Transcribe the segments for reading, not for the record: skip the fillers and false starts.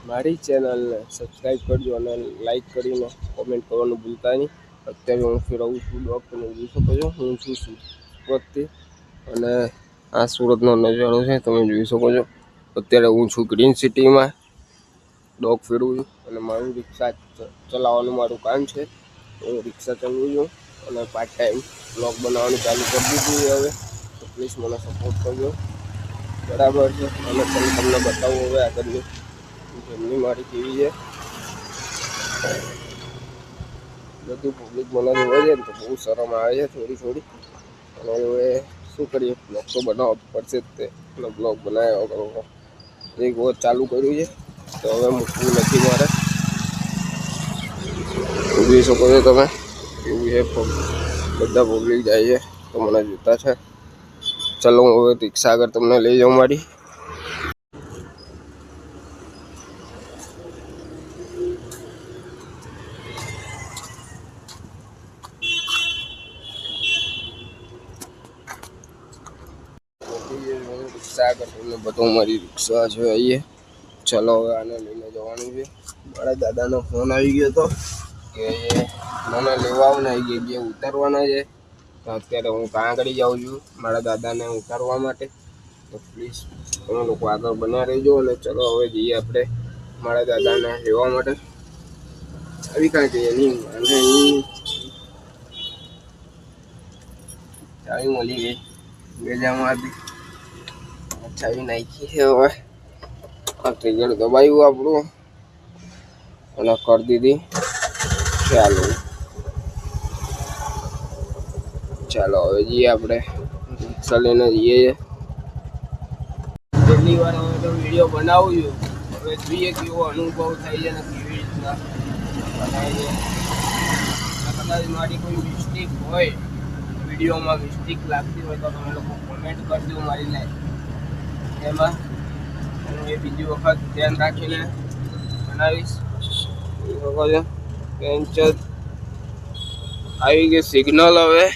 મારી ચેનલને સબસ્ક્રાઈબ કરજો અને લાઈક કરીને કોમેન્ટ કરવાનું ભૂલતા નહીં. અત્યારે હું ફેરવું છું ડોગ, તમે જોઈ શકો છો. હું છું સુરતથી અને આ સુરતનો નજારો છે, તમે જોઈ શકો છો. અત્યારે હું છું ગ્રીન સિટીમાં, ડોગ ફેરવું છું અને મારું રિક્ષા ચલાવવાનું મારું કામ છે. હું રિક્ષા ચલાવું છું અને પાર્ટ ટાઈમ બ્લોગ બનાવવાનું ચાલુ કરી દીધું છે હવે. તો પ્લીઝ મને સપોર્ટ કરજો, બરાબર છે. અને તમને બતાવું હવે આગળની જમણી મારી કેવી છે. બધું પબ્લિક મને જોવે છે ને તો બહુ શરમ આવે છે થોડી. અને હવે શું કરીએ, બ્લોગ તો બનાવવો પડશે જ તે. અને બ્લોગ બનાવ્યો કરો એક વખત ચાલુ કર્યું છે તો હવે મૂકવું નથી મારે. જોઈ શકો છો તમે, એવું છે. બધા પબ્લિક જાય છે તો મને જોતા છે. ચલો હું હવે રિક્ષા આગળ તમને લઈ જાઉં મારી. રિક્ષા આગળ તમને બધું મારી રિક્ષા છે આવીએ. ચલો હવે આને લઈને જવાનું છે. મારા દાદાનો ફોન આવી ગયો હતો કે મને લેવા આવવાના આવી ગયા ઉતારવાના છે. તો અત્યારે હું ત્યાં આગળ જાઉં છું મારા દાદાને ઉતારવા માટે. તો પ્લીઝ તમે લોકો આગળ બન્યા રહીજો. અને ચલો હવે જઈએ આપણે મારા દાદાને લેવા માટે. આવી કાંઈ કહીએ નહીં અને ચાવી મળી ગઈ ગજામાંથી. ચાવી નાખી છે હવે. આ ટ્રિગર દબાવ્યું આપણું અને કરી દીધી ચાલો હવે જઈએ આપણે રિક્ષા લઈને જઈએ. પહેલી વાર હવે તો વિડીયો બનાવું છું. હવે જોઈએ કેવો અનુભવ થાય છે ને કેવી રીતના બનાવીએ. કદાચ મારી કોઈ મિસ્ટેક હોય, વિડીયોમાં મિસ્ટેક લાગતી હોય તો તમે લોકો કોમેન્ટ કરજો મારી લાઈક એમાં. હું એ બીજી વખત ધ્યાન રાખીને બનાવીશ. આવી ગઈ સિગ્નલ. હવે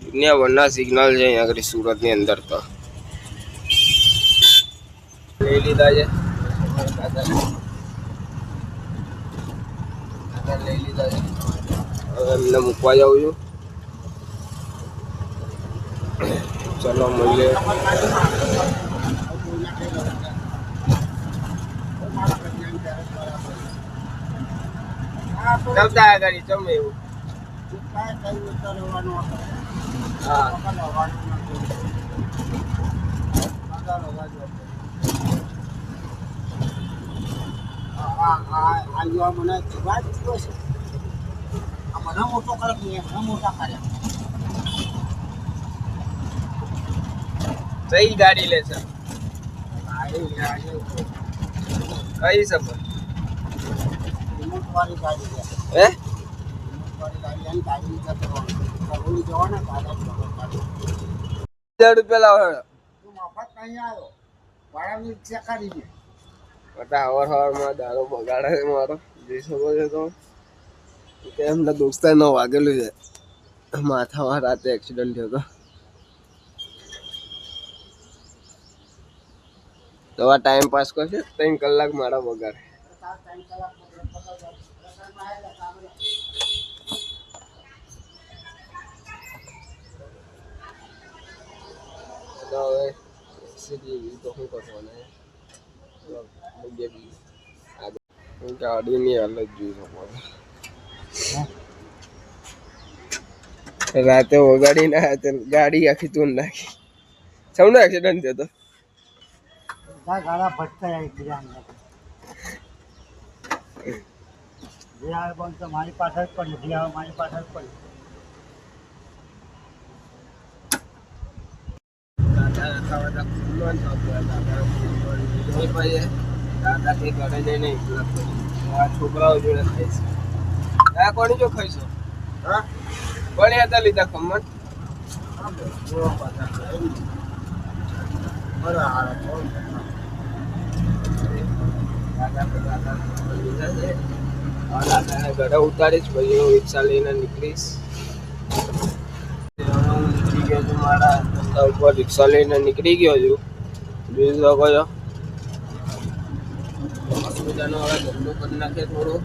દુનિયાભરના સિગ્નલ છે અહીંયા આગળ સુરતની અંદર. તો લઈ લીધા છે, લઈ લીધા છે. હવે એમને મૂકવા જાઉં છું. ચલો મળીએ. જમતા આગળ જમે એવું. હા સહી ગાડી લે છે. કઈ સફર હે ₹1000 લાવો. હવાર દારૂ બગાડે છે મારો. જોઈ શકો છો તો એમના દોસ્તાર નો વાગેલું છે માથામાં. રાતે એક્સિડન્ટ થયો હતો. તો આ ટાઈમ પાસ કરશે 3 કલાક મારા બગાડે. હવે સીધી તો શું કરવાનું, ગાડીની હાલત જોઈ શકો. રાતે વગાડી ના ગાડી આખી તોડ નાખી. સૌનો એક્સિડન્ટ થયો હતો. ગાડા ભટકાયા એકબીજા મારી પાછળ પડી, મારી પાછળ પડી. છોકરાઓ જોડે ખાઈશ. કોની જો ખાઈશો? કોની હતા લીધા ખમણ? ઘરે ઉતારીશ પછી હું રિક્ષા લઈને નીકળીશ. નીકળી ગયો છું મારા રસ્તા ઉપર. રિક્ષા લઈને નીકળી ગયો છું. જોઈ શકો છો મજાનો હવે ધંધો કરી નાખીએ થોડો.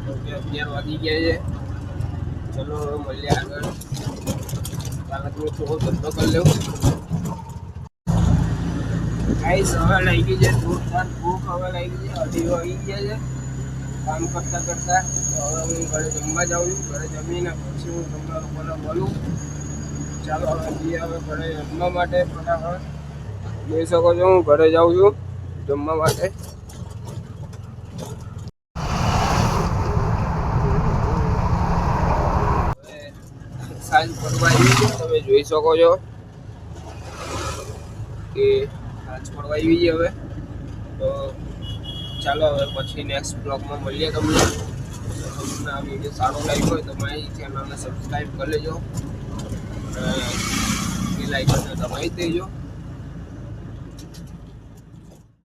તો કે 11 વાગી ગયા છે. ચલો હવે મળીએ આગળ. કાલે થોડો ધંધો કરી લેવું. ગાઈસ હવે લાગી છે જોરદાર ભૂખ. હવે લાગી છે 2:30 વાગી ગયા છે કામ કરતા કરતા. તો હવે હું ઘરે જમવા જાઉં છું. ઘરે જમીને પછી હું તમને લોકોને બોલું. ચાલો હવે જઈએ હવે ઘરે જમવા માટે ફટાફટ. જોઈ શકો છો હું ઘરે જાઉં છું જમવા માટે. સાંજ પડવા આવી છે તમે જોઈ શકો છો કે સાંજ પડવા આવી છે હવે. તો ચાલો હવે પછી નેક્સ્ટ બ્લોગમાં મળીએ તમને. તમને આ વિડીયો સારો લાગ્યો હોય તો મારી ચેનલને સબસ્ક્રાઈબ કરી લેજો. એ લાઈકને દબાવી દેજો.